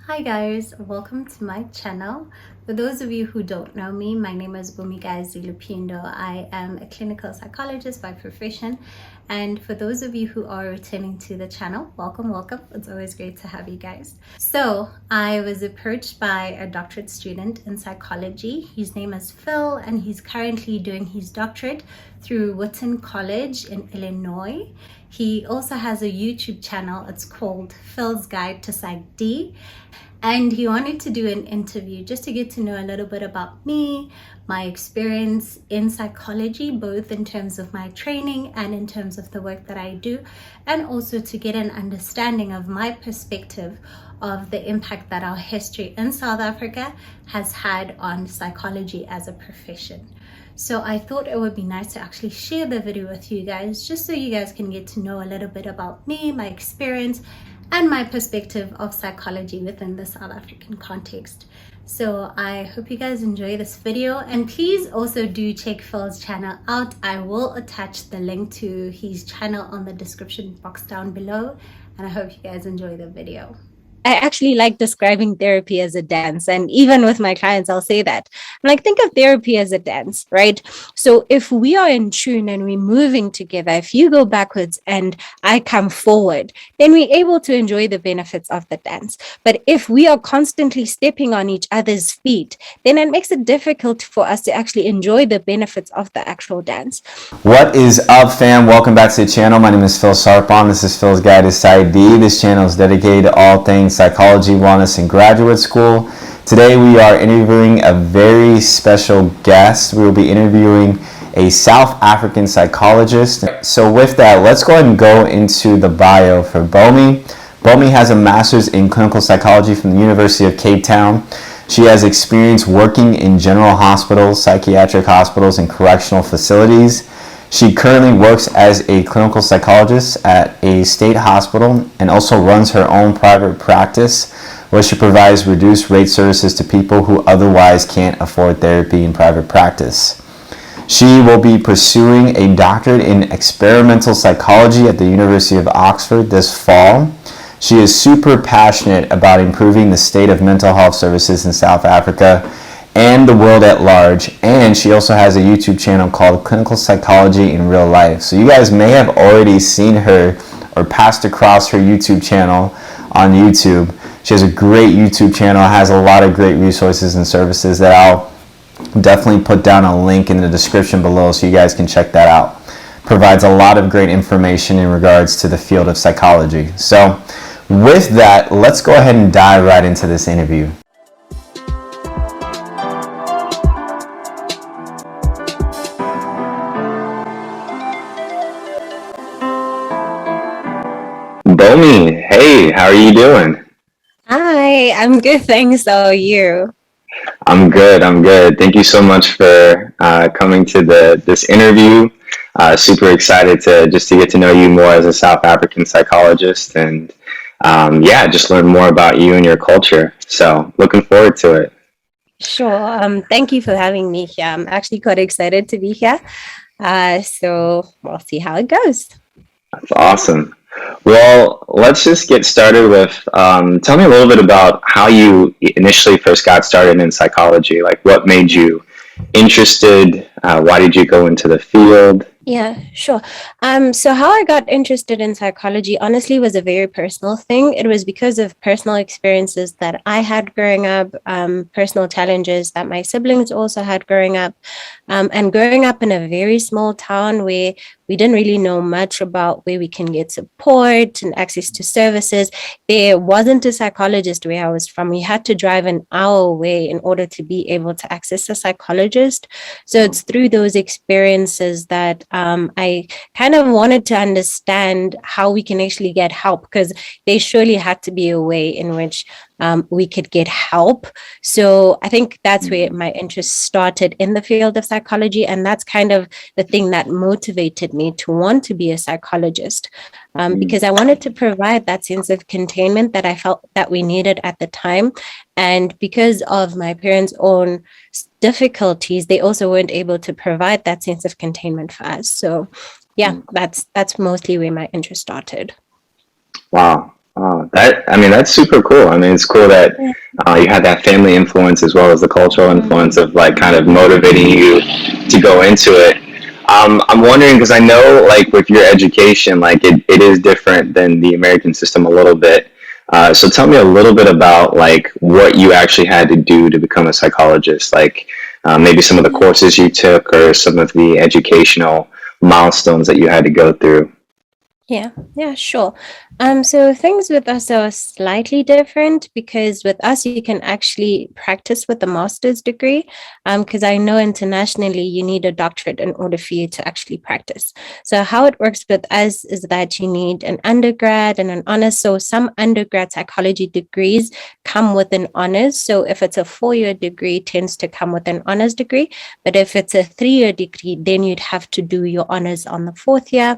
Hi guys, welcome to my channel. For those of you who don't know me, my name is Bumigazi Lupindo. I am a clinical psychologist by profession, and for those of you who are returning to the channel, welcome. It's always great to have you guys. So I was approached by a doctorate student in psychology. His name is Phil, and he's currently doing his doctorate through Wheaton College in Illinois. He also has a YouTube channel. It's called Phil's Guide to Psych D. And he wanted to do an interview just to get to know a little bit about me, my experience in psychology, both in terms of my training and in terms of the work that I do, and also to get an understanding of my perspective of the impact that our history in South Africa has had on psychology as a profession. So I thought it would be nice to actually share the video with you guys, just so you guys can get to know a little bit about me, my experience, and my perspective of psychology within the South African context. So I hope you guys enjoy this video, and please also do check Phil's channel out. I will attach the link to his channel on the description box down below, and I hope you guys enjoy the video. I actually like describing therapy as a dance. And even with my clients, I'll say that. I'm like, think of therapy as a dance, right? So if we are in tune and we're moving together, if you go backwards and I come forward, then we're able to enjoy the benefits of the dance. But if we are constantly stepping on each other's feet, then it makes it difficult for us to actually enjoy the benefits of the actual dance. What is up, fam? Welcome back to the channel. My name is Phil Sarpong. This is Phil's Guide to Psych D. This channel is dedicated to all things psychology, wellness, and graduate school. Today we are interviewing a very special guest. We will be interviewing a South African psychologist. So with that, let's go ahead and go into the bio for Bomi. Bomi has a master's in clinical psychology from the University of Cape Town. She has experience working in general hospitals, psychiatric hospitals, and correctional facilities. She currently works as a clinical psychologist at a state hospital and also runs her own private practice where she provides reduced rate services to people who otherwise can't afford therapy in private practice. She will be pursuing a doctorate in experimental psychology at the University of Oxford this fall. She is super passionate about improving the state of mental health services in South Africa and the world at large, and she also has a YouTube channel called Clinical Psychology in Real Life. So you guys may have already seen her or passed across her YouTube channel on YouTube. She has a great YouTube channel, has a lot of great resources and services that I'll definitely put down a link in the description below so you guys can check that out. Provides a lot of great information in regards to the field of psychology. So with that, let's go ahead and dive right into this interview. Bomi, hey, how are you doing? Hi, I'm good, thanks. How are you? I'm good. Thank you so much for coming to this interview. Super excited to get to know you more as a South African psychologist, and just learn more about you and your culture. So looking forward to it. Sure. Thank you for having me here. I'm actually quite excited to be here. So we'll see how it goes. That's awesome. Well, let's just get started with, tell me a little bit about how you initially first got started in psychology. Like, what made you interested? Why did you go into the field? Yeah, sure. So how I got interested in psychology honestly was a very personal thing. It was because of personal experiences that I had growing up, personal challenges that my siblings also had growing up, and growing up in a very small town where we didn't really know much about where we can get support and access to services. There wasn't a psychologist where I was from. We had to drive an hour away in order to be able to access a psychologist. So it's through those experiences that I kind of wanted to understand how we can actually get help, because there surely had to be a way in which we could get help. So I think that's where my interest started in the field of psychology. And that's kind of the thing that motivated me to want to be a psychologist, because I wanted to provide that sense of containment that I felt that we needed at the time. And because of my parents' own difficulties, they also weren't able to provide that sense of containment for us. So yeah, that's mostly where my interest started. Wow. I mean, that's super cool. I mean, it's cool that Yeah. you had that family influence as well as the cultural influence of like kind of motivating you to go into it. I'm wondering because I know like with your education, like it is different than the American system a little bit. So tell me a little bit about like what you actually had to do to become a psychologist, like maybe some of the courses you took or some of the educational milestones that you had to go through. Yeah, sure. So things with us are slightly different because with us you can actually practice with a master's degree. Because I know internationally you need a doctorate in order for you to actually practice. So how it works with us is that you need an undergrad and an honors. So some undergrad psychology degrees come with an honors. So if it's a 4-year degree, it tends to come with an honors degree. But if it's a 3-year degree, then you'd have to do your honors on the 4th year.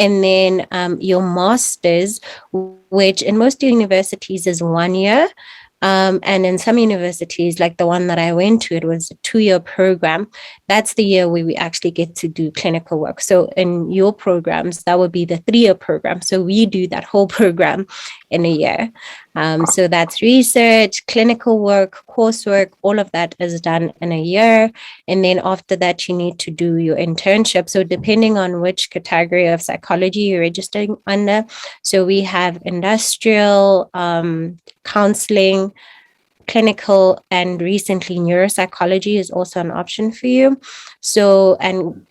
And then your master's, which in most universities is 1 year. And in some universities, like the one that I went to, it was a 2-year program. That's the year where we actually get to do clinical work. So in your programs, that would be the 3-year program. So we do that whole program in a year. So that's research, clinical work, coursework, all of that is done in a year. And then after that, you need to do your internship. So depending on which category of psychology you're registering under, so we have industrial, counseling, clinical, and recently neuropsychology is also an option for you. So, and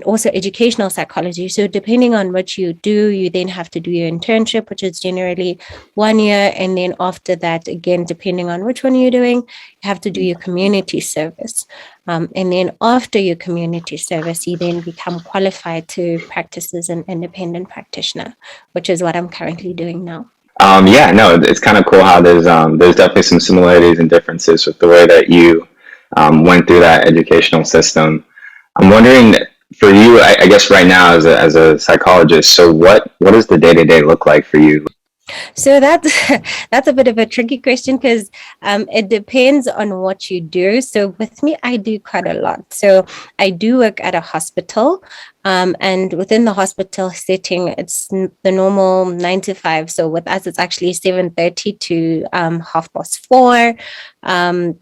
also educational psychology. So depending on what you do, you then have to do your internship, which is generally 1 year. And then after that, again, depending on which one you're doing, you have to do your community service. And then after your community service, you then become qualified to practice as an independent practitioner, which is what I'm currently doing now. Yeah, no, it's kind of cool how there's definitely some similarities and differences with the way that you went through that educational system. I'm wondering for you, I guess right now as a psychologist, so what does the day to day look like for you? So that's that's a bit of a tricky question because it depends on what you do. So with me, I do quite a lot. So I do work at a hospital, and within the hospital setting, it's the normal 9 to 5. So with us, it's actually 7:30 to 4:30.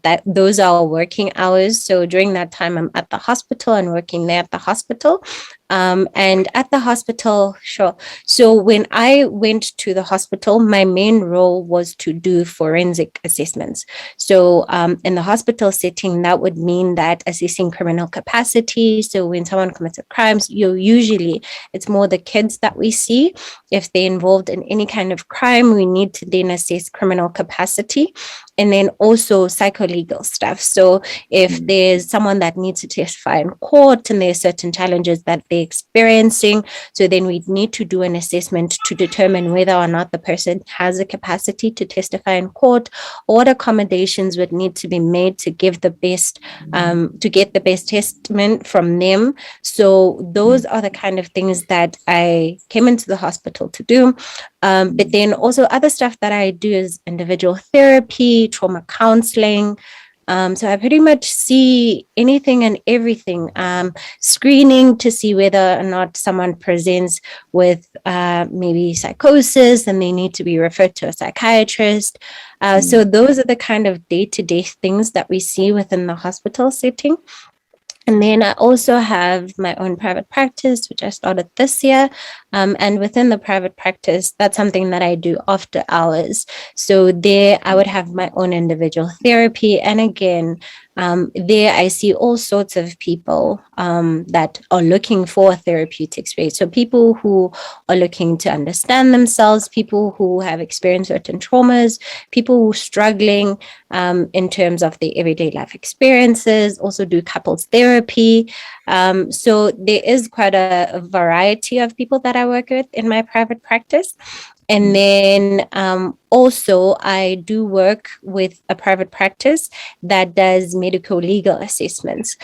That those are our working hours. So during that time, I'm at the hospital and working there at the hospital. And at the hospital, sure. So when I went to the hospital, my main role was to do forensic assessments. So in the hospital setting, that would mean that assessing criminal capacity. So when someone commits a crime, usually it's more the kids that we see. If they're involved in any kind of crime, we need to then assess criminal capacity. And then also psycholegal stuff. So if there's someone that needs to testify in court and there's certain challenges that they're experiencing, so then we need to do an assessment to determine whether or not the person has a capacity to testify in court, or what accommodations would need to be made to give the best, to get the best testament from them. So those are the kind of things that I came into the hospital to do. But then also other stuff that I do is individual therapy, trauma counseling. So I pretty much see anything and everything, screening to see whether or not someone presents with maybe psychosis and they need to be referred to a psychiatrist. So those are the kind of day-to-day things that we see within the hospital setting. And then I also have my own private practice, which I started this year. And within the private practice, that's something that I do after hours. So there I would have my own individual therapy. And again, there I see all sorts of people that are looking for a therapeutic space. So people who are looking to understand themselves, people who have experienced certain traumas, people who are struggling in terms of their everyday life experiences, also do couples therapy. So there is quite a variety of people that I work with in my private practice. And then also, I do work with a private practice that does medical legal assessments.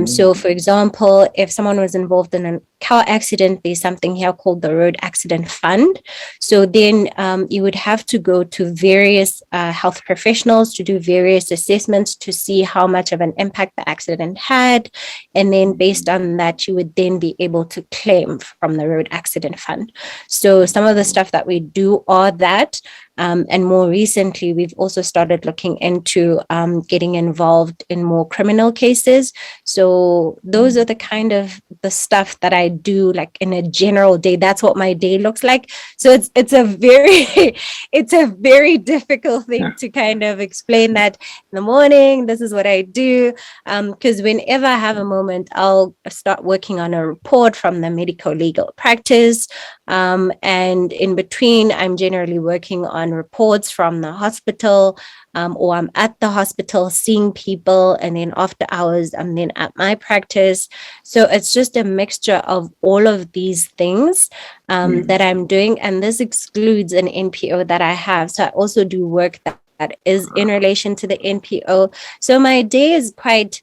So, for example, if someone was involved in a car accident, there's something here called the Road Accident Fund. So then you would have to go to various health professionals to do various assessments to see how much of an impact the accident had. And then based on that, you would then be able to claim from the Road Accident Fund. So some of the stuff that we do are that. And more recently, we've also started looking into getting involved in more criminal cases. So those are the kind of the stuff that I do, like in a general day. That's what my day looks like. So it's a very it's a very difficult thing to kind of explain that in the morning. This is what I do. Because whenever I have a moment, I'll start working on a report from the medical legal practice. And in between, I'm generally working on reports from the hospital, or I'm at the hospital seeing people, and then after hours, I'm then at my practice. So it's just a mixture of all of these things that I'm doing. And this excludes an NPO that I have. So I also do work that is in relation to the NPO. So my day is quite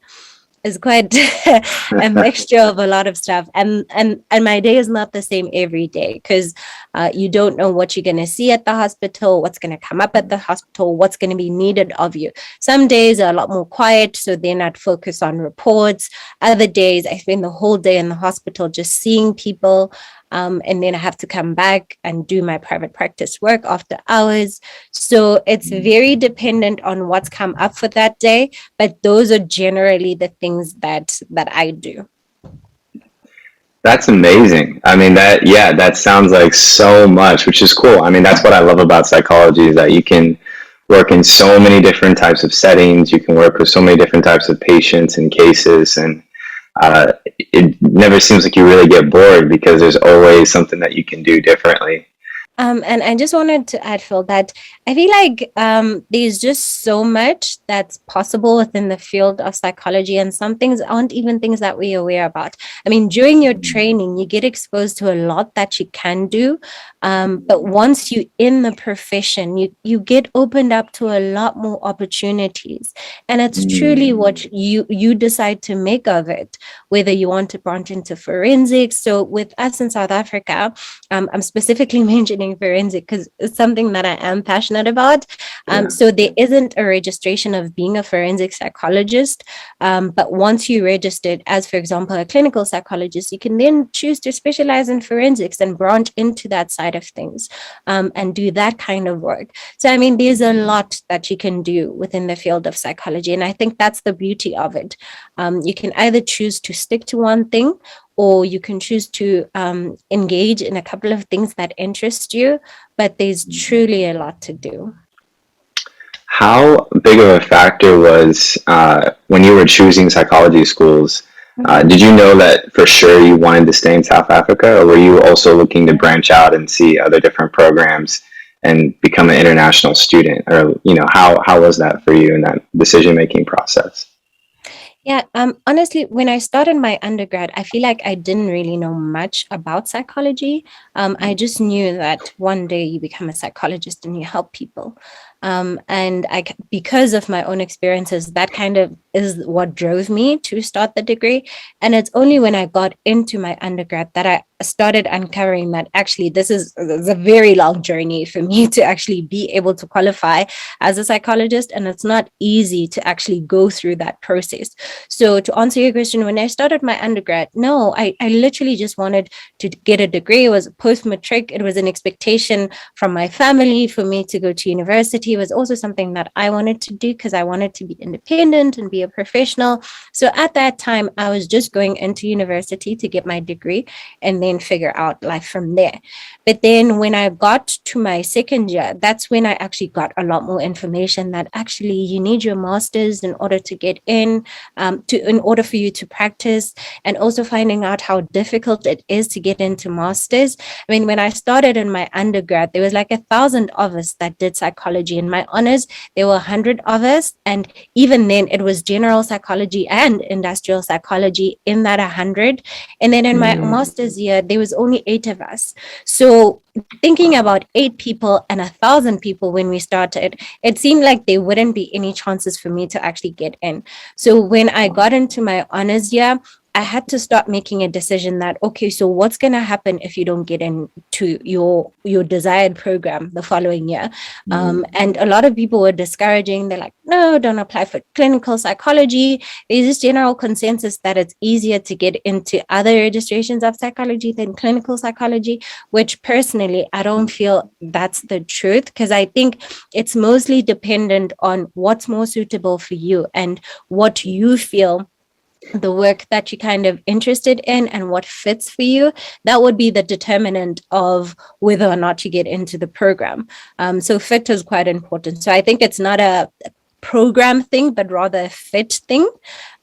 a mixture of a lot of stuff, and my day is not the same every day, because you don't know what you're going to see at the hospital, what's going to come up at the hospital, what's going to be needed of you. Some days are a lot more quiet, so then I'd focus on reports. Other days I spend the whole day in the hospital just seeing people. And then I have to come back and do my private practice work after hours. So it's very dependent on what's come up for that day. But those are generally the things that I do. That's amazing. I mean, that sounds like so much, which is cool. I mean, that's what I love about psychology, is that you can work in so many different types of settings. You can work with so many different types of patients and cases, and it never seems like you really get bored, because there's always something that you can do differently. And I just wanted to add, Phil, that I feel like there's just so much that's possible within the field of psychology, and some things aren't even things that we're aware about. I mean, during your training, you get exposed to a lot that you can do. But once you're in the profession, you get opened up to a lot more opportunities. And it's truly what you decide to make of it, whether you want to branch into forensics. So with us in South Africa, I'm specifically mentioning forensic because it's something that I am passionate about. So there isn't a registration of being a forensic psychologist. But once you registered as, for example, a clinical psychologist, you can then choose to specialize in forensics and branch into that side of things, and do that kind of work. So, I mean, there's a lot that you can do within the field of psychology. And I think that's the beauty of it. You can either choose to stick to one thing, or you can choose to engage in a couple of things that interest you, but there's truly a lot to do. How big of a factor was, when you were choosing psychology schools, did you know that for sure you wanted to stay in South Africa, or were you also looking to branch out and see other different programs and become an international student? Or, how was that for you in that decision-making process? Yeah, honestly, when I started my undergrad, I feel like I didn't really know much about psychology. I just knew that one day you become a psychologist and you help people. And because of my own experiences, that kind of is what drove me to start the degree. And it's only when I got into my undergrad that I started uncovering that actually this is a very long journey for me to actually be able to qualify as a psychologist. And it's not easy to actually go through that process. So to answer your question, when I started my undergrad, no, I literally just wanted to get a degree. It was post-matric. It was an expectation from my family for me to go to university. It was also something that I wanted to do because I wanted to be independent and be a professional. So at that time, I was just going into university to get my degree and then figure out life from there. But then when I got to my second year, that's when I actually got a lot more information that actually you need your master's in order to get in order for you to practice, and also finding out how difficult it is to get into masters. I mean, when I started in my undergrad, there was like 1,000 of us that did psychology. In my honors, there were 100 of us. And even then it was general psychology and industrial psychology in that 100. And then in my master's year, year, there was only 8 of us. So thinking about 8 people and 1,000 people when we started, it seemed like there wouldn't be any chances for me to actually get in. So when I got into my honors year, I had to start making a decision that, okay, so what's going to happen if you don't get into your desired program the following year? And a lot of people were discouraging. They're like, no, don't apply for clinical psychology. There's this general consensus that it's easier to get into other registrations of psychology than clinical psychology, which personally, I don't feel that's the truth, because I think it's mostly dependent on what's more suitable for you and what you feel the work that you're kind of interested in and what fits for you. That would be the determinant of whether or not you get into the program. So fit is quite important. So I think it's not a program thing, but rather a fit thing.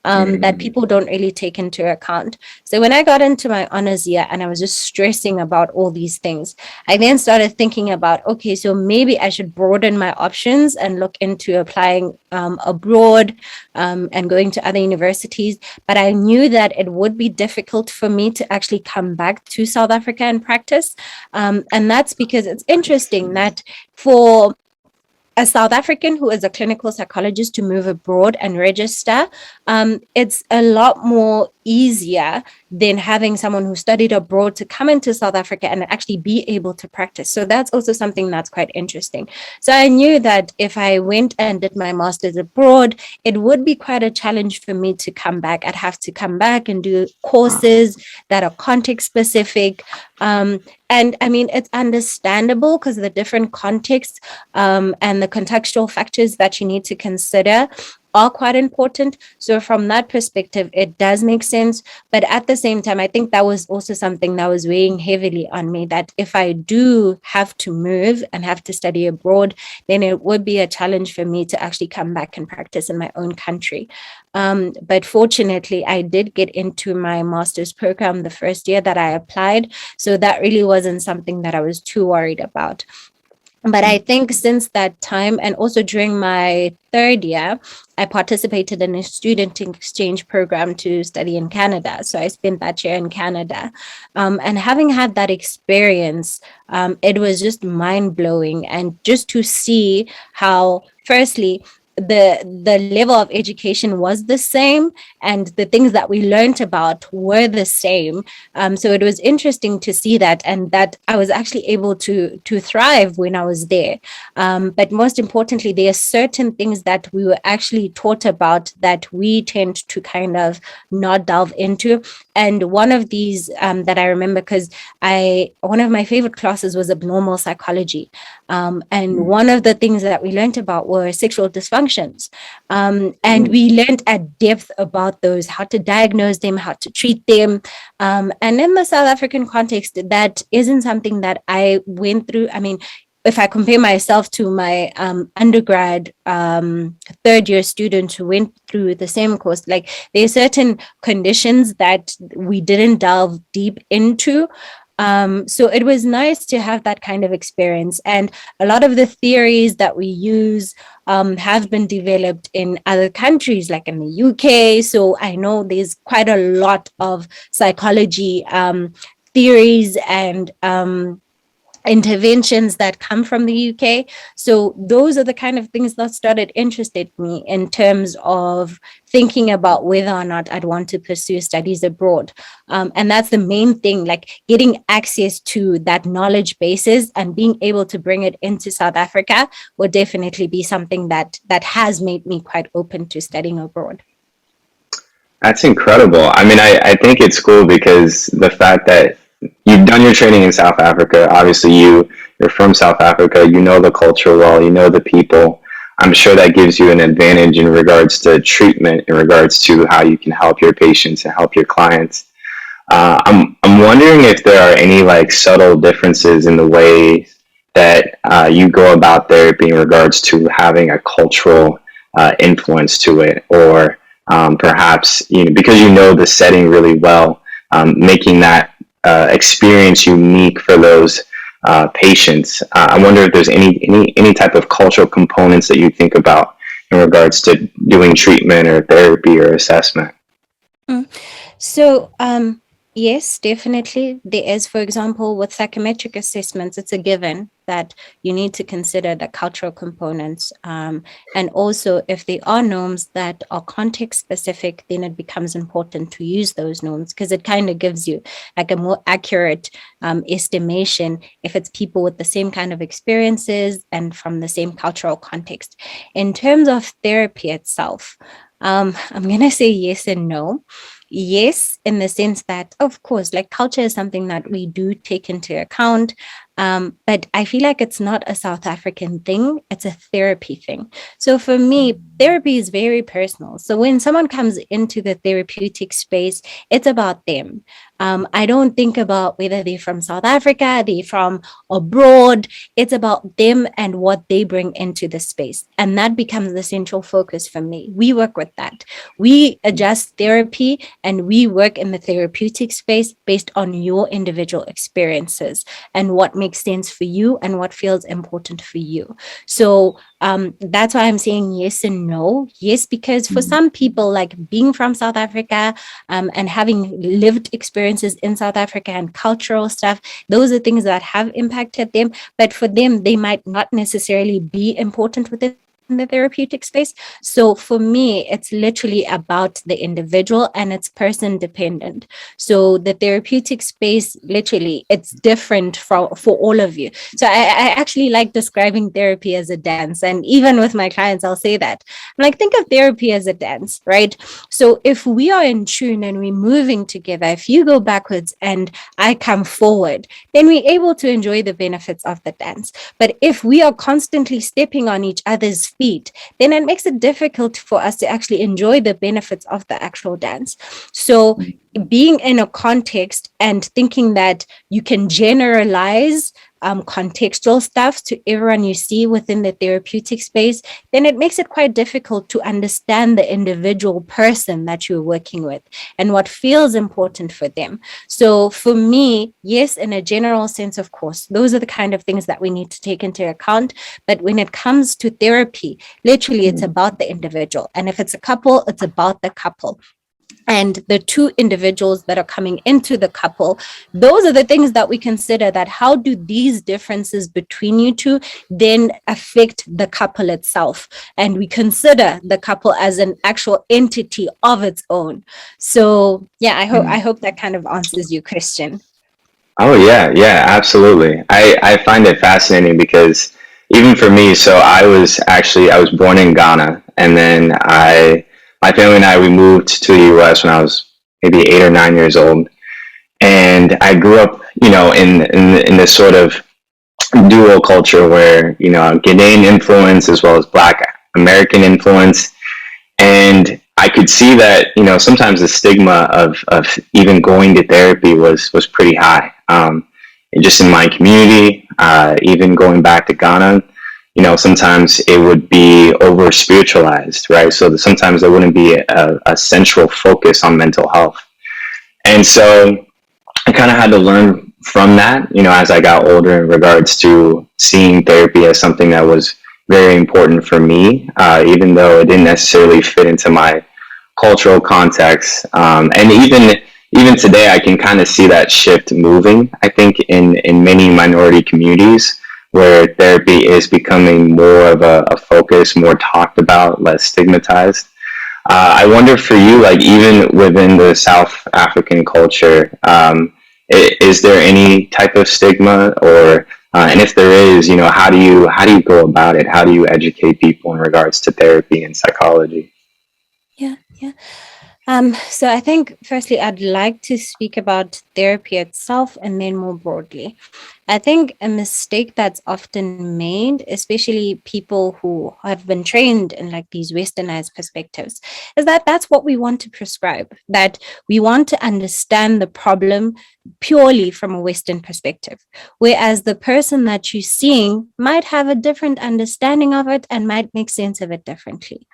That people don't really take into account. So when I got into my honors year and I was just stressing about all these things, I then started thinking about, okay, so maybe I should broaden my options and look into applying abroad and going to other universities. But I knew that it would be difficult for me to actually come back to South Africa and practice. And that's because it's interesting that for a South African who is a clinical psychologist to move abroad and register, it's a lot more easier than having someone who studied abroad to come into South Africa and actually be able to practice. So that's also something that's quite interesting. So I knew that if I went and did my master's abroad, it would be quite a challenge for me to come back. I'd have to come back and do courses that are context specific. And I mean, it's understandable because the different contexts and the contextual factors that you need to consider are quite important. So from that perspective, it does make sense. But at the same time, I think that was also something that was weighing heavily on me, that if I do have to move and have to study abroad, then it would be a challenge for me to actually come back and practice in my own country. But fortunately, I did get into my master's program the first year that I applied. So that really wasn't something that I was too worried about. But I think since that time, and also during my third year, I participated in a student exchange program to study in Canada. So I spent that year in Canada. And having had that experience, it was just mind-blowing. And just to see how, firstly, the level of education was the same and the things that we learned about were the same. So it was interesting to see that, and that I was actually able to thrive when I was there. But most importantly, there are certain things that we were actually taught about that we tend to kind of not delve into. And one of these that I remember, because one of my favorite classes was abnormal psychology. And one of the things that we learned about were sexual dysfunctions. And we learned at depth about those, how to diagnose them, how to treat them. And in the South African context, that isn't something that I went through. I mean, if I compare myself to my undergrad third year student who went through the same course, like there are certain conditions that we didn't delve deep into. So it was nice to have that kind of experience. And a lot of the theories that we use have been developed in other countries, like in the UK. So I know there's quite a lot of psychology theories and interventions that come from the UK. So those are the kind of things that started interested me in terms of thinking about whether or not I'd want to pursue studies abroad. And that's the main thing, like getting access to that knowledge bases and being able to bring it into South Africa would definitely be something that has made me quite open to studying abroad. That's incredible. I mean, I think it's cool because the fact that you've done your training in South Africa, obviously you're from South Africa, you know the culture well, you know the people. I'm sure that gives you an advantage in regards to treatment, in regards to how you can help your patients and help your clients. I'm wondering if there are any like subtle differences in the way that you go about therapy in regards to having a cultural influence to it, or perhaps because you know the setting really well, making that experience unique for those patients. I wonder if there's any type of cultural components that you think about in regards to doing treatment or therapy or assessment. So Yes, definitely. There is, for example, with psychometric assessments, it's a given that you need to consider the cultural components. And also, if there are norms that are context specific, then it becomes important to use those norms because it kind of gives you like a more accurate estimation if it's people with the same kind of experiences and from the same cultural context. In terms of therapy itself, I'm going to say yes and no. Yes, in the sense that, of course, like culture is something that we do take into account. But I feel like it's not a South African thing, it's a therapy thing. So for me, therapy is very personal. So when someone comes into the therapeutic space, it's about them. I don't think about whether they're from South Africa, they're from abroad. It's about them and what they bring into the space. And that becomes the central focus for me. We work with that. We adjust therapy and we work in the therapeutic space based on your individual experiences and what makes sense for you and what feels important for you. So that's why I'm saying yes and no. Yes, because for some people, like being from South Africa and having lived experiences in South Africa and cultural stuff, those are things that have impacted them. But for them, they might not necessarily be important within the therapeutic space. So for me, it's literally about the individual and it's person dependent. So the therapeutic space, literally, it's different for all of you. So I actually like describing therapy as a dance. And even with my clients, I'll say that. I'm like, think of therapy as a dance, right? So if we are in tune and we're moving together, if you go backwards and I come forward, then we're able to enjoy the benefits of the dance. But if we are constantly stepping on each other's feet, then it makes it difficult for us to actually enjoy the benefits of the actual dance. So being in a context and thinking that you can generalize contextual stuff to everyone you see within the therapeutic space, then it makes it quite difficult to understand the individual person that you're working with and what feels important for them. So for me, yes, in a general sense, of course, those are the kind of things that we need to take into account. But when it comes to therapy, literally it's about the individual. And if it's a couple, it's about the couple and the two individuals that are coming into the couple. Those are the things that we consider, that how do these differences between you two then affect the couple itself, and we consider the couple as an actual entity of its own. So yeah, I hope that kind of answers your question. Oh yeah, yeah, absolutely. I find it fascinating because even for me, so I was born in Ghana, and then my family and I, we moved to the US when I was maybe 8 or 9 years old. And I grew up, in this sort of dual culture where, Ghanaian influence as well as Black American influence. And I could see that, sometimes the stigma of even going to therapy was pretty high. And just in my community, even going back to Ghana, sometimes it would be over spiritualized, right? So sometimes there wouldn't be a central focus on mental health. And so I kind of had to learn from that, as I got older in regards to seeing therapy as something that was very important for me, even though it didn't necessarily fit into my cultural context. And even today, I can kind of see that shift moving. I think in many minority communities where therapy is becoming more of a focus, more talked about, less stigmatized. I wonder for you, like even within the South African culture, is there any type of stigma, or and if there is, how do you go about it? How do you educate people in regards to therapy and psychology? Yeah, yeah. So I think firstly, I'd like to speak about therapy itself and then more broadly. I think a mistake that's often made, especially people who have been trained in like these westernized perspectives, is that that's what we want to prescribe, that we want to understand the problem purely from a Western perspective. Whereas the person that you're seeing might have a different understanding of it and might make sense of it differently.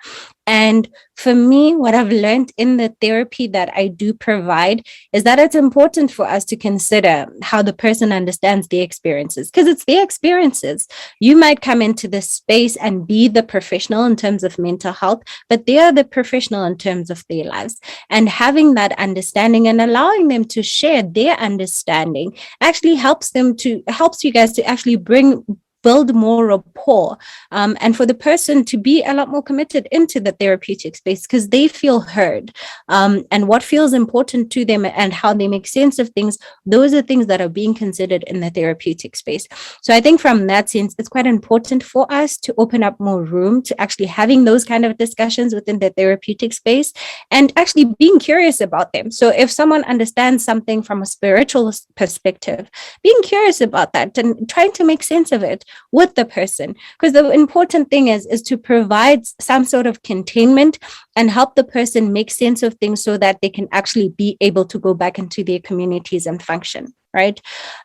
And for me, what I've learned in the therapy that I do provide is that it's important for us to consider how the person understands their their experiences, because it's their experiences. You might come into this space and be the professional in terms of mental health, but they are the professional in terms of their lives. And having that understanding and allowing them to share their understanding actually helps you guys to actually build more rapport, and for the person to be a lot more committed into the therapeutic space because they feel heard, and what feels important to them and how they make sense of things. Those are things that are being considered in the therapeutic space. So I think from that sense, it's quite important for us to open up more room to actually having those kind of discussions within the therapeutic space and actually being curious about them. So if someone understands something from a spiritual perspective, being curious about that and trying to make sense of it with the person, because the important thing is to provide some sort of containment and help the person make sense of things so that they can actually be able to go back into their communities and function, right?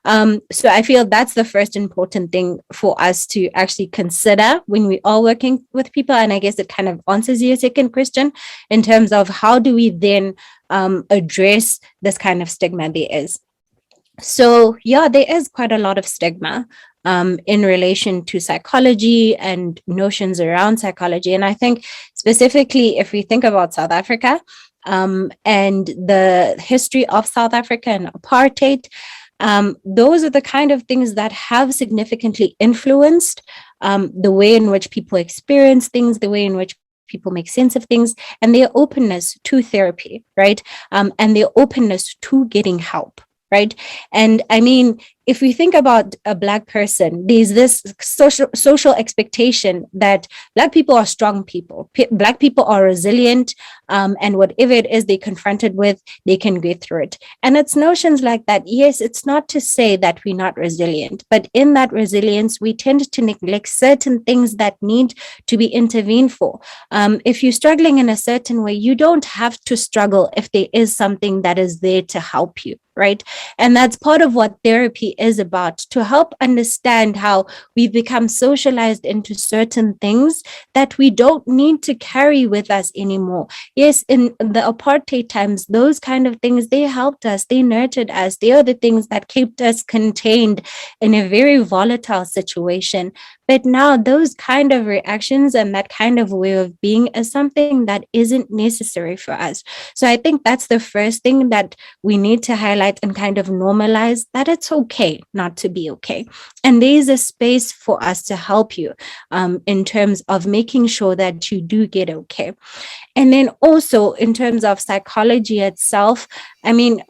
So I feel that's the first important thing for us to actually consider when we are working with people. And I guess it kind of answers your second question in terms of how do we then address this kind of stigma there is. So yeah, there is quite a lot of stigma in relation to psychology and notions around psychology. And I think specifically if we think about South Africa and the history of South Africa and apartheid, those are the kind of things that have significantly influenced the way in which people experience things, the way in which people make sense of things, and their openness to therapy, right? And their openness to getting help. Right. And I mean, if we think about a Black person, there's this social expectation that Black people are strong people. Black people are resilient, and whatever it is they're confronted with, they can get through it. And it's notions like that. Yes, it's not to say that we're not resilient, but in that resilience, we tend to neglect certain things that need to be intervened for. If you're struggling in a certain way, you don't have to struggle if there is something that is there to help you. Right. And that's part of what therapy is about, to help understand how we become socialized into certain things that we don't need to carry with us anymore. Yes, in the apartheid times, those kind of things, they helped us, they nurtured us. They are the things that kept us contained in a very volatile situation. But now those kind of reactions and that kind of way of being is something that isn't necessary for us. So I think that's the first thing that we need to highlight and kind of normalize, that it's okay not to be okay. And there's a space for us to help you in terms of making sure that you do get okay. And then also in terms of psychology itself, I mean,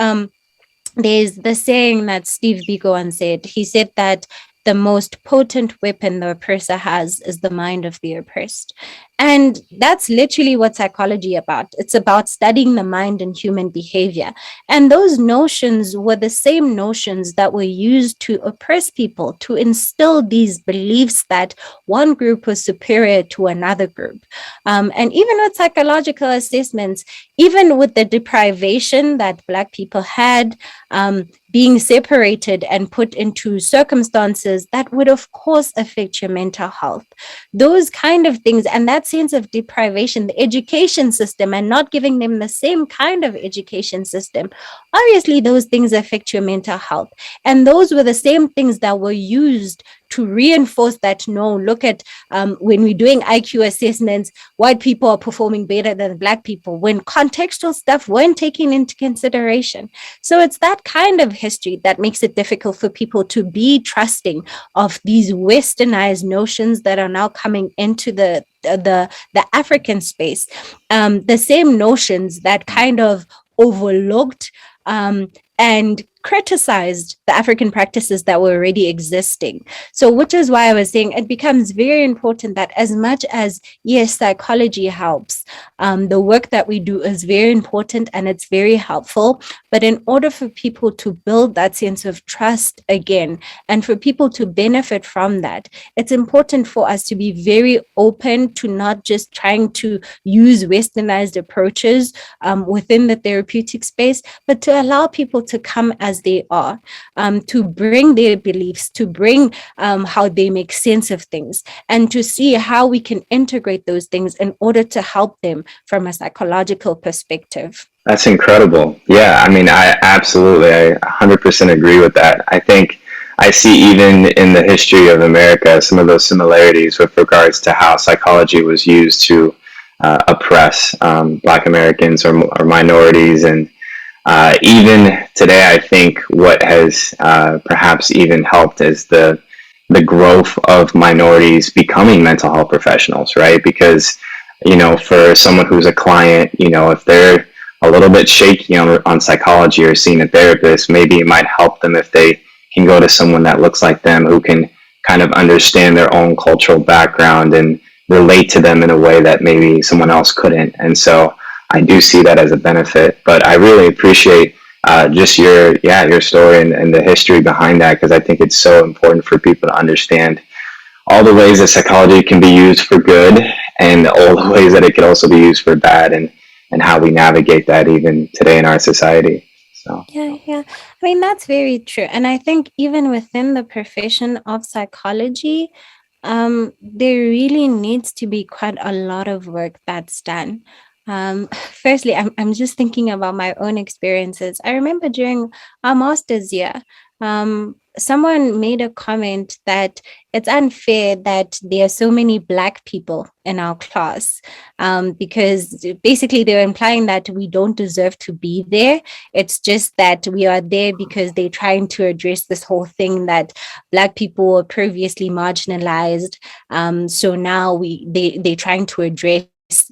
there's the saying that Steve Biko once said. He said that the most potent weapon the oppressor has is the mind of the oppressed. And that's literally what psychology is about. It's about studying the mind and human behavior. And those notions were the same notions that were used to oppress people, to instill these beliefs that one group was superior to another group. And even with psychological assessments, even with the deprivation that Black people had, being separated and put into circumstances that would, of course, affect your mental health. Those kind of things, and that sense of deprivation, the education system, and not giving them the same kind of education system, obviously those things affect your mental health. And those were the same things that were used to reinforce that, no, look at when we're doing IQ assessments, white people are performing better than Black people, when contextual stuff weren't taken into consideration. So it's that kind of history that makes it difficult for people to be trusting of these westernized notions that are now coming into the African space. The same notions that kind of overlooked and criticized the African practices that were already existing. So which is why I was saying it becomes very important that as much as, yes, psychology helps, the work that we do is very important and it's very helpful. But in order for people to build that sense of trust again, and for people to benefit from that, it's important for us to be very open to not just trying to use westernized approaches within the therapeutic space, but to allow people to come as they are, to bring their beliefs, to bring how they make sense of things, and to see how we can integrate those things in order to help them from a psychological perspective. That's incredible. Yeah, I mean, I 100% agree with that. I think I see even in the history of America some of those similarities with regards to how psychology was used to oppress Black Americans or minorities. And even today, I think what has perhaps even helped is the growth of minorities becoming mental health professionals, right? Because, for someone who's a client, if they're a little bit shaky on psychology or seeing a therapist, maybe it might help them if they can go to someone that looks like them, who can kind of understand their own cultural background and relate to them in a way that maybe someone else couldn't. And so I do see that as a benefit. But I really appreciate just your story and the history behind that, because I think it's so important for people to understand all the ways that psychology can be used for good and all the ways that it can also be used for bad, and how we navigate that even today in our society. So Yeah. I mean, that's very true. And I think even within the profession of psychology, there really needs to be quite a lot of work that's done. Firstly, I'm just thinking about my own experiences. I remember during our master's year, someone made a comment that it's unfair that there are so many Black people in our class, because basically they were implying that we don't deserve to be there. It's just that we are there because they're trying to address this whole thing that Black people were previously marginalized. So now they're trying to address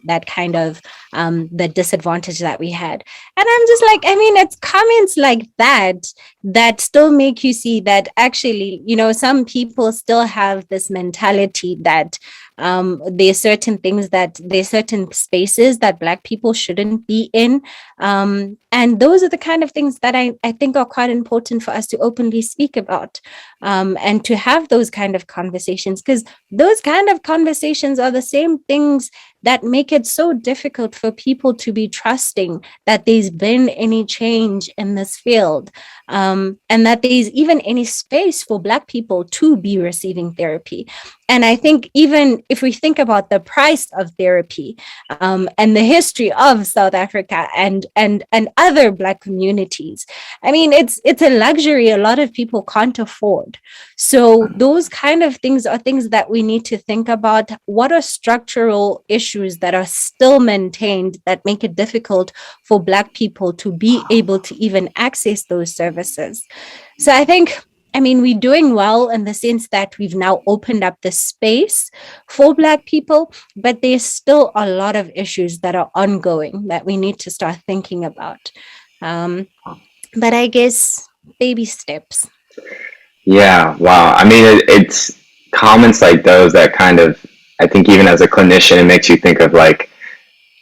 that kind of the disadvantage that we had. And I'm just like, I mean, it's comments like that still make you see that actually, some people still have this mentality that there's certain spaces that Black people shouldn't be in. And those are the kind of things that I think are quite important for us to openly speak about, and to have those kind of conversations, because those kind of conversations are the same things that make it so difficult for people to be trusting that there's been any change in this field, and that there's even any space for Black people to be receiving therapy. And I think even if we think about the price of therapy, and the history of South Africa and other Black communities, I mean, it's a luxury a lot of people can't afford. So those kind of things are things that we need to think about. What are structural issues that are still maintained that make it difficult for Black people to be able to even access those services? So I think, I mean, we're doing well in the sense that we've now opened up the space for Black people, but there's still a lot of issues that are ongoing that we need to start thinking about. But I guess baby steps. yeah, wow. I mean, it's comments like those that kind of, I think even as a clinician, it makes you think of like,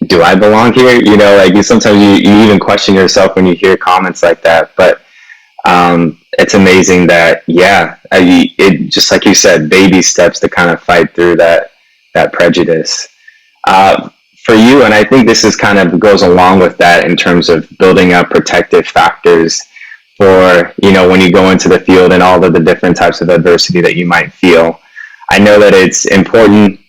do I belong here? Like sometimes you even question yourself when you hear comments like that. But it's amazing that, it just like you said, baby steps to kind of fight through that prejudice. For you, and I think this is kind of goes along with that in terms of building up protective factors for, when you go into the field and all of the different types of adversity that you might feel. I know that it's important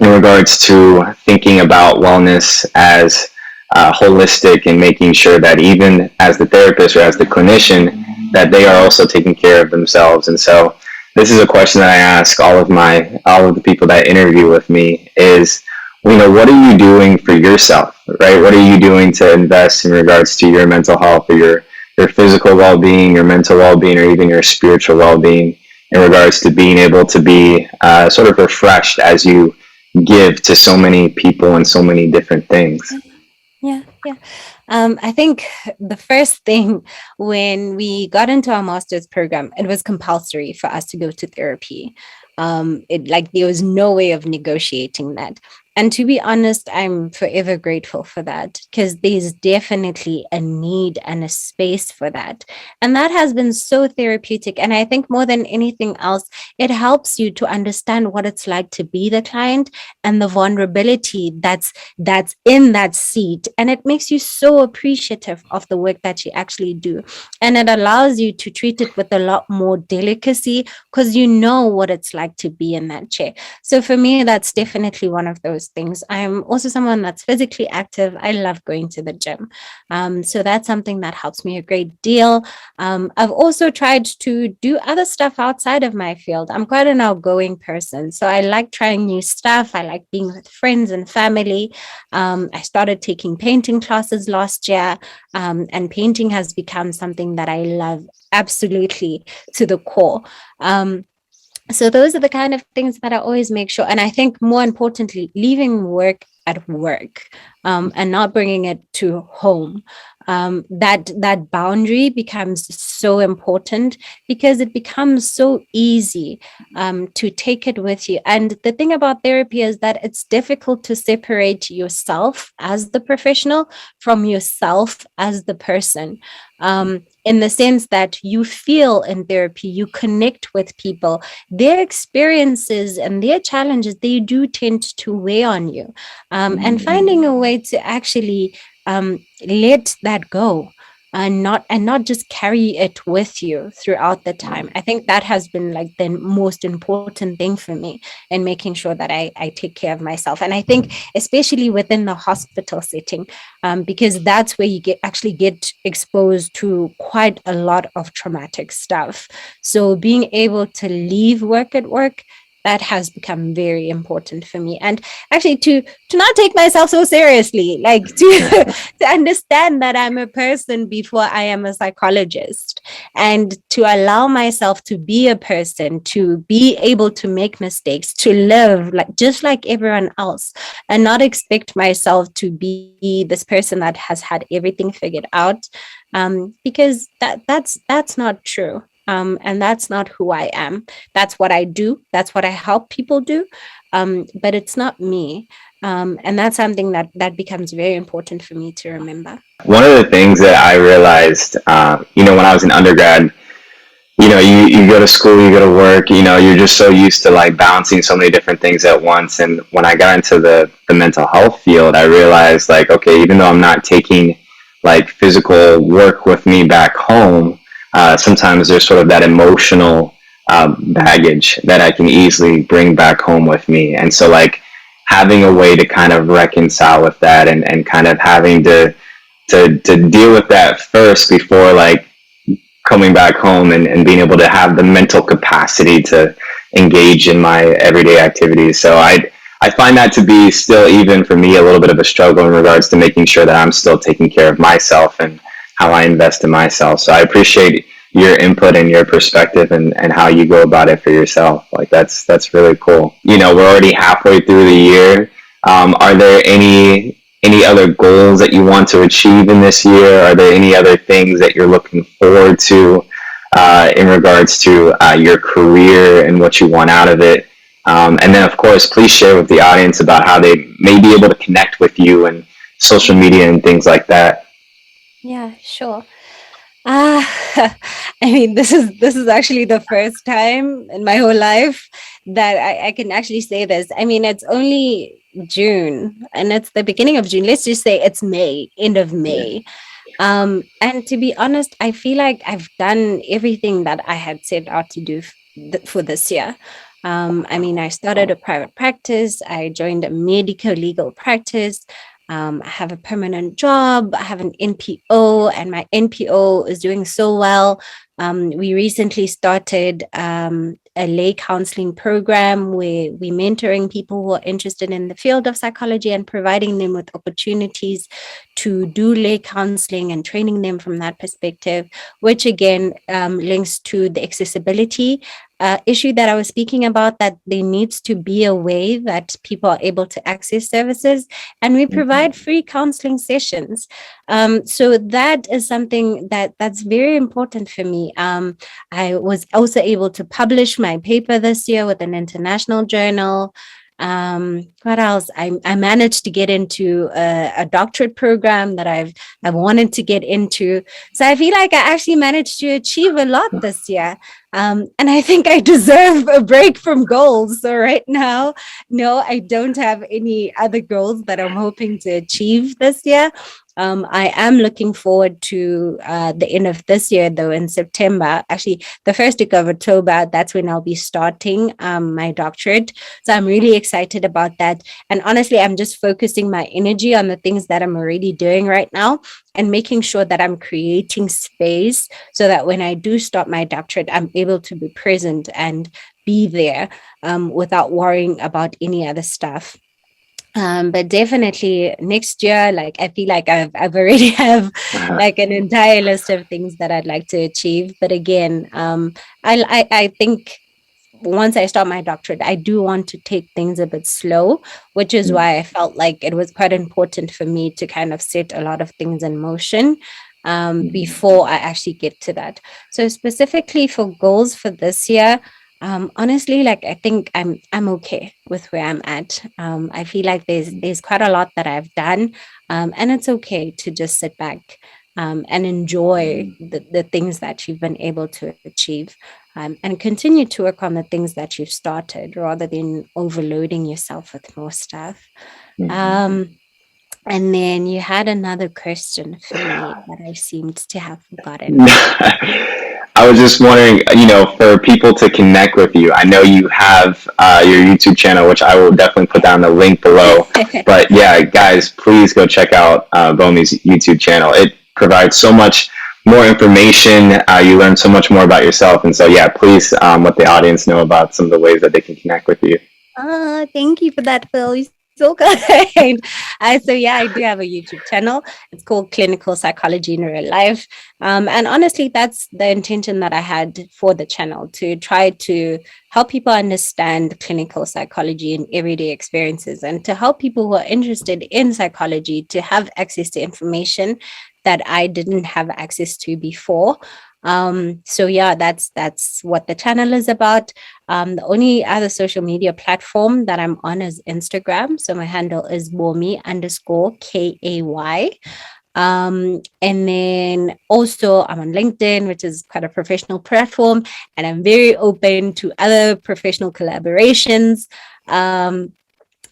in regards to thinking about wellness as holistic, and making sure that even as the therapist or as the clinician, that they are also taking care of themselves. And so this is a question that I ask all of the people that interview with me is, what are you doing for yourself, right? What are you doing to invest in regards to your mental health, or your physical well-being, your mental well-being, or even your spiritual well-being, in regards to being able to be sort of refreshed as you give to so many people and so many different things? Yeah. I think the first thing when we got into our master's program, it was compulsory for us to go to therapy. There was no way of negotiating that. And to be honest, I'm forever grateful for that, because there's definitely a need and a space for that. And that has been so therapeutic. And I think more than anything else, it helps you to understand what it's like to be the client and the vulnerability that's in that seat. And it makes you so appreciative of the work that you actually do. And it allows you to treat it with a lot more delicacy, because you know what it's like to be in that chair. So for me, that's definitely one of those things. I'm also someone that's physically active. I love going to the gym. So that's something that helps me a great deal. I've also tried to do other stuff outside of my field. I'm quite an outgoing person. So I like trying new stuff. I like being with friends and family. I started taking painting classes last year, and painting has become something that I love absolutely to the core. So those are the kind of things that I always make sure. And I think more importantly, leaving work at work, and not bringing it to home. That boundary becomes so important because it becomes so easy to take it with you. And the thing about therapy is that it's difficult to separate yourself as the professional from yourself as the person. In the sense that you feel in therapy, you connect with people, their experiences and their challenges, they do tend to weigh on you. And finding a way to actually let that go, and not just carry it with you throughout the time. I think that has been like the most important thing for me in making sure that I take care of myself. And I think especially within the hospital setting, because that's where you actually get exposed to quite a lot of traumatic stuff. So being able to leave work at work, that has become very important for me. And actually to not take myself so seriously, like to to understand that I'm a person before I am a psychologist, and to allow myself to be a person, to be able to make mistakes, to live like just like everyone else, and not expect myself to be this person that has had everything figured out, because that's not true. And that's not who I am. That's what I do. That's what I help people do. But it's not me. And that's something that becomes very important for me to remember. One of the things that I realized, when I was in undergrad, you go to school, you go to work, you're just so used to like balancing so many different things at once. And when I got into the mental health field, I realized like, okay, even though I'm not taking like physical work with me back home, sometimes there's sort of that emotional baggage that I can easily bring back home with me. And so like having a way to kind of reconcile with that, and kind of having to deal with that first before like coming back home, and being able to have the mental capacity to engage in my everyday activities. So I find that to be still, even for me, a little bit of a struggle in regards to making sure that I'm still taking care of myself and how I invest in myself. So I appreciate your input and your perspective, and how you go about it for yourself. Like that's really cool. We're already halfway through the year. Are there any other goals that you want to achieve in this year? Are there any other things that you're looking forward to in regards to your career and what you want out of it? And then, of course, please share with the audience about how they may be able to connect with you and social media and things like that. Yeah, sure. Ah, I mean, this is actually the first time in my whole life that I can actually say this. I mean, it's only June and it's the beginning of June. Let's just say it's May, end of May. And to be honest, I feel like I've done everything that I had set out to do for this year. I mean, I started a private practice. I joined a medical legal practice. I have a permanent job. I have an NPO, and my NPO is doing so well. We recently started a lay counseling program where we're mentoring people who are interested in the field of psychology and providing them with opportunities to do lay counseling and training them from that perspective, which again links to the accessibility issue that I was speaking about, that there needs to be a way that people are able to access services, and we provide free counseling sessions. So that is something that's very important for me. I was also able to publish my paper this year with an international journal. What else? I managed to get into a doctorate program that I've wanted to get into. So I feel like I actually managed to achieve a lot this year. And I think I deserve a break from goals. So right now, no, I don't have any other goals that I'm hoping to achieve this year. I am looking forward to the end of this year, though, in September, actually, the first week of October, that's when I'll be starting my doctorate. So I'm really excited about that. And honestly, I'm just focusing my energy on the things that I'm already doing right now and making sure that I'm creating space so that when I do start my doctorate, I'm able to be present and be there without worrying about any other stuff. But definitely next year, like I feel like I've already have like an entire list of things that I'd like to achieve. But again, I think once I start my doctorate, I do want to take things a bit slow, which is why I felt like it was quite important for me to kind of set a lot of things in motion before I actually get to that. So specifically for goals for this year, honestly, like I think I'm okay with where I'm at. I feel like there's quite a lot that I've done, and it's okay to just sit back and enjoy the things that you've been able to achieve, and continue to work on the things that you've started rather than overloading yourself with more stuff. Um, and then you had another question for me that I seemed to have forgotten. I was just wondering, for people to connect with you, I know you have your YouTube channel, which I will definitely put down the link below. But yeah, guys, please go check out Bomi's YouTube channel. It provides so much more information. You learn so much more about yourself. And so, yeah, please let the audience know about some of the ways that they can connect with you. Thank you for that, Phil. You're so kind. So yeah, I do have a YouTube channel. It's called Clinical Psychology in Real Life. And honestly, that's the intention that I had for the channel, to try to help people understand clinical psychology and everyday experiences, and to help people who are interested in psychology to have access to information that I didn't have access to before. So yeah, that's what the channel is about. The only other social media platform that I'm on is Instagram. So my handle is Bomi_KAY. And then also I'm on LinkedIn, which is quite a professional platform, and I'm very open to other professional collaborations.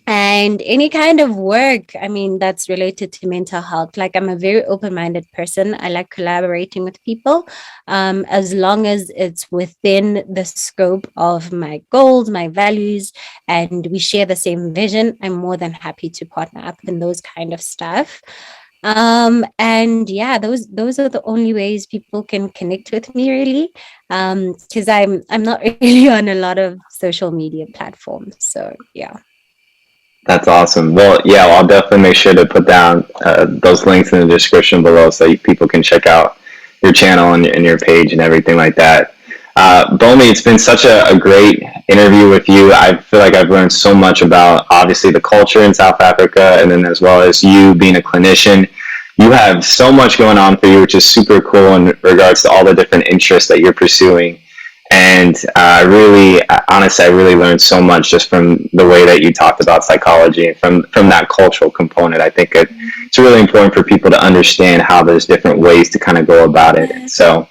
And any kind of work, I mean, that's related to mental health. Like, I'm a very open-minded person. I like collaborating with people, as long as it's within the scope of my goals, my values, and we share the same vision. I'm more than happy to partner up in those kind of stuff. And yeah, those are the only ways people can connect with me, really, because I'm not really on a lot of social media platforms. So yeah. That's awesome. Well, yeah, I'll definitely make sure to put down those links in the description below so people can check out your channel and your page and everything like that. Bomi, it's been such a great interview with you. I feel like I've learned so much about obviously the culture in South Africa, and then as well as you being a clinician. You have so much going on for you, which is super cool in regards to all the different interests that you're pursuing. And honestly, I really learned so much just from the way that you talked about psychology and from that cultural component. I think it's really important for people to understand how there's different ways to kind of go about it. And so,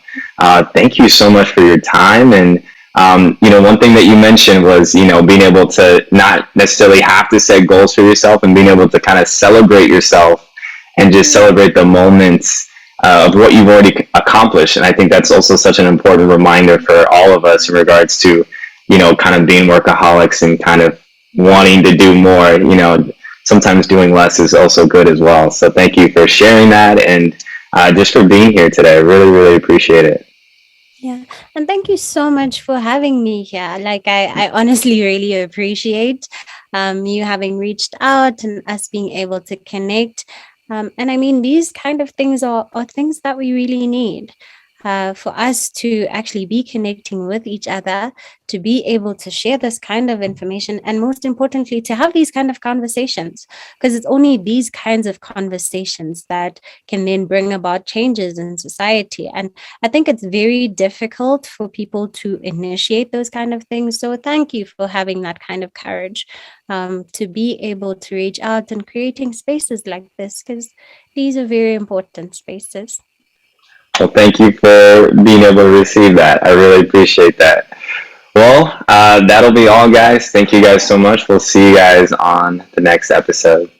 thank you so much for your time. And one thing that you mentioned was, being able to not necessarily have to set goals for yourself, and being able to kind of celebrate yourself and just celebrate the moments of what you've already accomplished. And I think that's also such an important reminder for all of us in regards to, kind of being workaholics and kind of wanting to do more. Sometimes doing less is also good as well. So thank you for sharing that, and just for being here today. I really, really appreciate it. Yeah. And thank you so much for having me here. Like, I honestly really appreciate you having reached out and us being able to connect. And I mean, these kind of things are things that we really need, for us to actually be connecting with each other, to be able to share this kind of information, and most importantly, to have these kind of conversations, because it's only these kinds of conversations that can then bring about changes in society. And I think it's very difficult for people to initiate those kind of things. So thank you for having that kind of courage, to be able to reach out and creating spaces like this, because these are very important spaces. Well, thank you for being able to receive that. I really appreciate that. Well, that'll be all, guys. Thank you guys so much. We'll see you guys on the next episode.